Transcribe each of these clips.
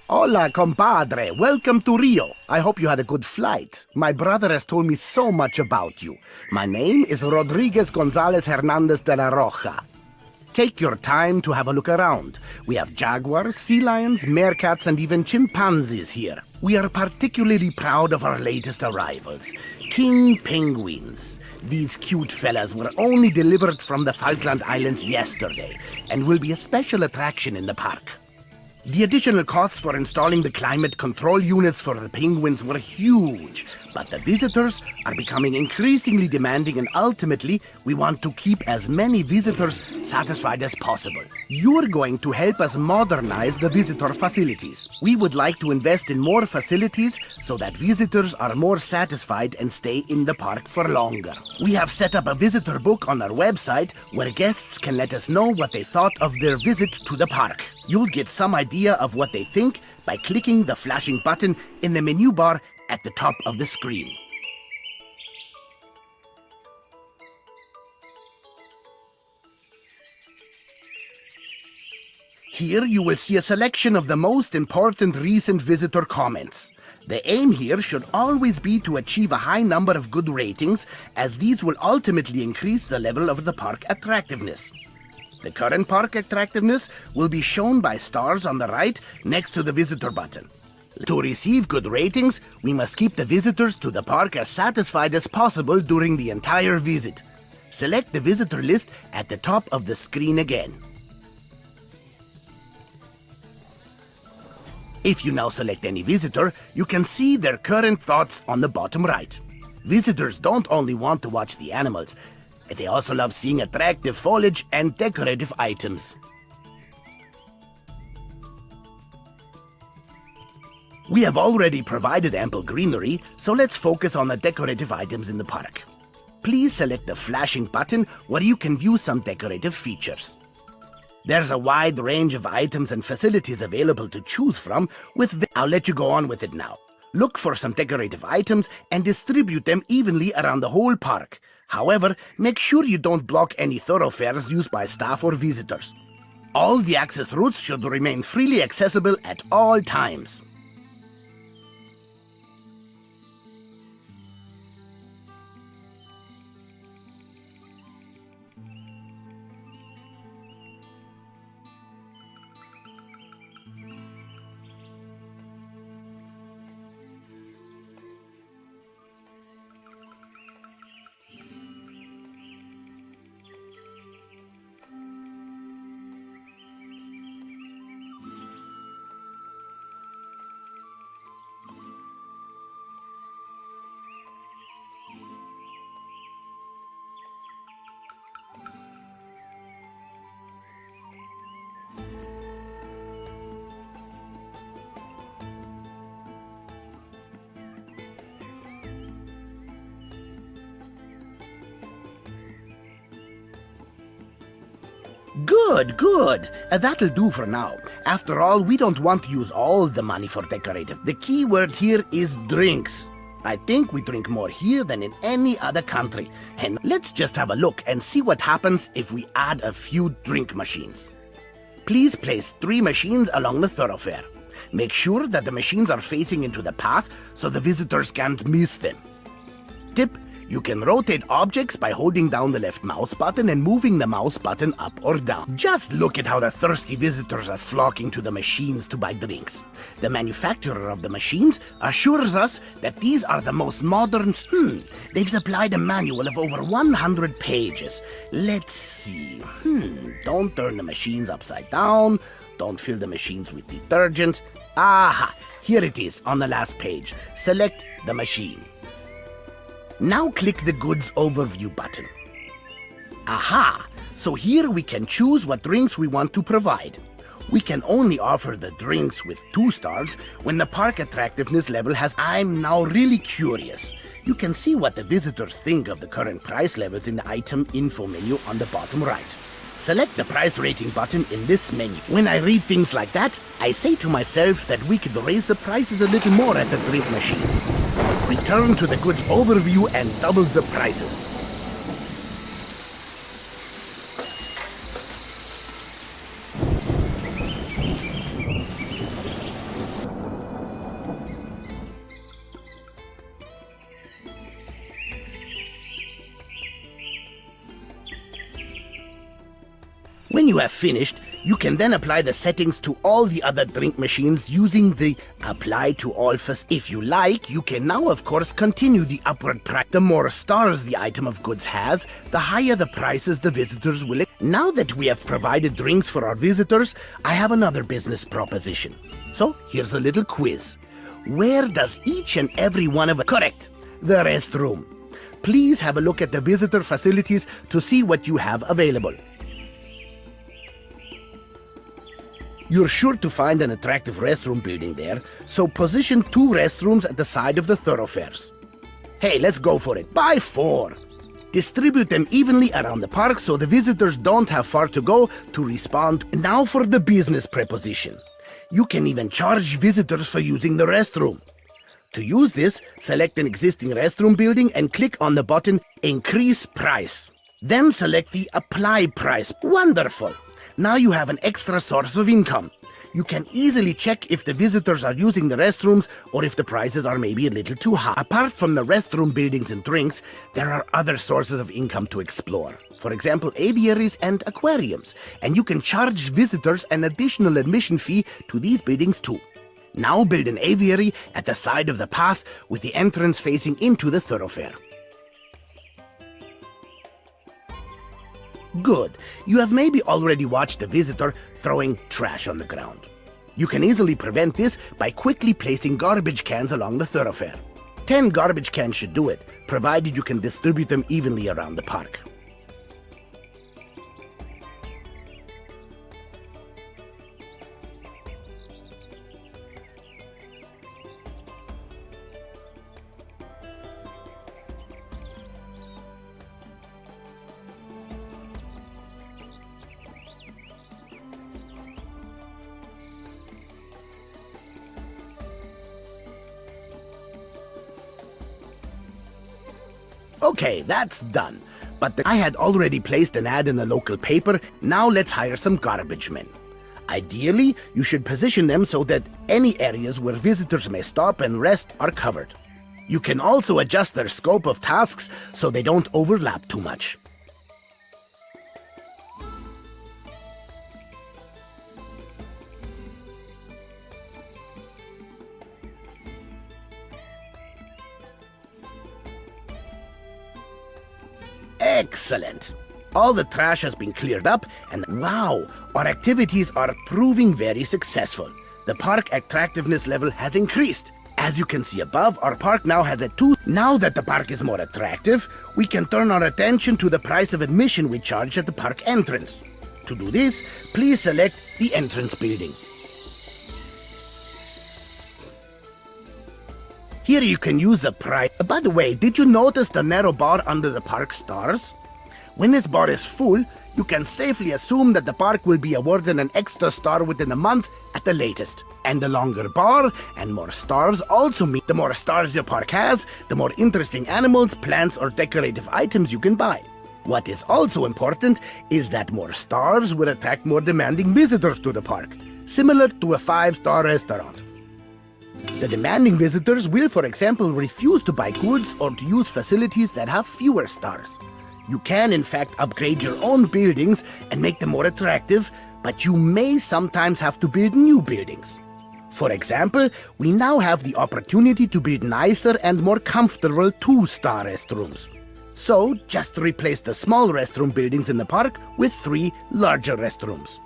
Hola, compadre. Welcome to Rio. I hope you had a good flight. My brother has told me so much about you. My name is Rodriguez Gonzalez Hernandez de la Roja. Take your time to have a look around. We have jaguars, sea lions, meerkats, and even chimpanzees here. We are particularly proud of our latest arrivals, king penguins. These cute fellas were only delivered from the Falkland Islands yesterday and will be a special attraction in the park. The additional costs for installing the climate control units for the penguins were huge, but the visitors are becoming increasingly demanding, and ultimately, we want to keep as many visitors satisfied as possible. You're going to help us modernize the visitor facilities. We would like to invest in more facilities so that visitors are more satisfied and stay in the park for longer. We have set up a visitor book on our website where guests can let us know what they thought of their visit to the park. You'll get some idea of what they think by clicking the flashing button in the menu bar at the top of the screen. Here you will see a selection of the most important recent visitor comments. The aim here should always be to achieve a high number of good ratings, as these will ultimately increase the level of the park attractiveness. The current park attractiveness will be shown by stars on the right next to the visitor button. To receive good ratings, we must keep the visitors to the park as satisfied as possible during the entire visit. Select the visitor list at the top of the screen again. If you now select any visitor, you can see their current thoughts on the bottom right. Visitors don't only want to watch the animals, they also love seeing attractive foliage and decorative items. We have already provided ample greenery, so let's focus on the decorative items in the park. Please select the flashing button where you can view some decorative features. There's a wide range of items and facilities available to choose from. I'll let you go on with it now. Look for some decorative items and distribute them evenly around the whole park. However, make sure you don't block any thoroughfares used by staff or visitors. All the access routes should remain freely accessible at all times. Good. That'll do for now. After all, we don't want to use all the money for decorative. The key word here is drinks. I think we drink more here than in any other country. And let's just have a look and see what happens if we add a few drink machines. Please place 3 machines along the thoroughfare. Make sure that the machines are facing into the path so the visitors can't miss them. Tip: you can rotate objects by holding down the left mouse button and moving the mouse button up or down. Just look at how the thirsty visitors are flocking to the machines to buy drinks. The manufacturer of the machines assures us that these are the most modern. They've supplied a manual of over 100 pages. Let's see. Don't turn the machines upside down. Don't fill the machines with detergent. Aha! Here it is on the last page. Select the machine. Now click the Goods Overview button. Aha! So here we can choose what drinks we want to provide. We can only offer the drinks with 2 stars when the park attractiveness level has... I'm now really curious. You can see what the visitors think of the current price levels in the item info menu on the bottom right. Select the price rating button in this menu. When I read things like that, I say to myself that we could raise the prices a little more at the drink machines. Return to the goods overview and double the prices. When you have finished, you can then apply the settings to all the other drink machines using the Apply to All If you like, you can now of course continue the upward price. The more stars the item of goods has, the higher the prices the visitors will. Now that we have provided drinks for our visitors, I have another business proposition. So here's a little quiz. Where does each and every one of us... Correct, the restroom. Please have a look at the visitor facilities to see what you have available. You're sure to find an attractive restroom building there, so position 2 restrooms at the side of the thoroughfares. Hey, let's go for it. Buy 4. Distribute them evenly around the park so the visitors don't have far to go to respond. Now for the business preposition. You can even charge visitors for using the restroom. To use this, select an existing restroom building and click on the button Increase Price. Then select the Apply Price. Wonderful! Now you have an extra source of income. You can easily check if the visitors are using the restrooms or if the prices are maybe a little too high. Apart from the restroom buildings and drinks, there are other sources of income to explore. For example, aviaries and aquariums. And you can charge visitors an additional admission fee to these buildings too. Now build an aviary at the side of the path with the entrance facing into the thoroughfare. Good. You have maybe already watched a visitor throwing trash on the ground. You can easily prevent this by quickly placing garbage cans along the thoroughfare. 10 garbage cans should do it, provided you can distribute them evenly around the park. Okay, that's done. But I had already placed an ad in the local paper. Now let's hire some garbage men. Ideally, you should position them so that any areas where visitors may stop and rest are covered. You can also adjust their scope of tasks so they don't overlap too much. Excellent! All the trash has been cleared up and wow, our activities are proving very successful. The park attractiveness level has increased. As you can see above, our park now has a 2. Now that the park is more attractive, we can turn our attention to the price of admission we charge at the park entrance. To do this, please select the entrance building. Here you can use the price. By the way, did you notice the narrow bar under the park stars? When this bar is full, you can safely assume that the park will be awarded an extra star within a month at the latest. And the longer bar and more stars also mean the more stars your park has, the more interesting animals, plants, or decorative items you can buy. What is also important is that more stars will attract more demanding visitors to the park, similar to a 5-star restaurant. The demanding visitors will, for example, refuse to buy goods or to use facilities that have fewer stars. You can, in fact, upgrade your own buildings and make them more attractive, but you may sometimes have to build new buildings. For example, we now have the opportunity to build nicer and more comfortable 2-star restrooms. So, just replace the small restroom buildings in the park with 3 larger restrooms.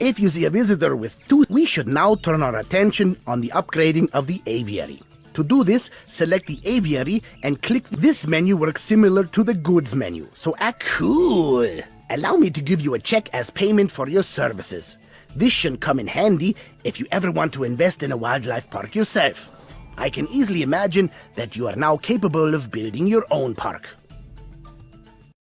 If you see a visitor with 2, we should now turn our attention on the upgrading of the aviary. To do this, select the aviary and click. This menu works similar to the goods menu, so act cool. Allow me to give you a check as payment for your services. This should come in handy if you ever want to invest in a wildlife park yourself. I can easily imagine that you are now capable of building your own park.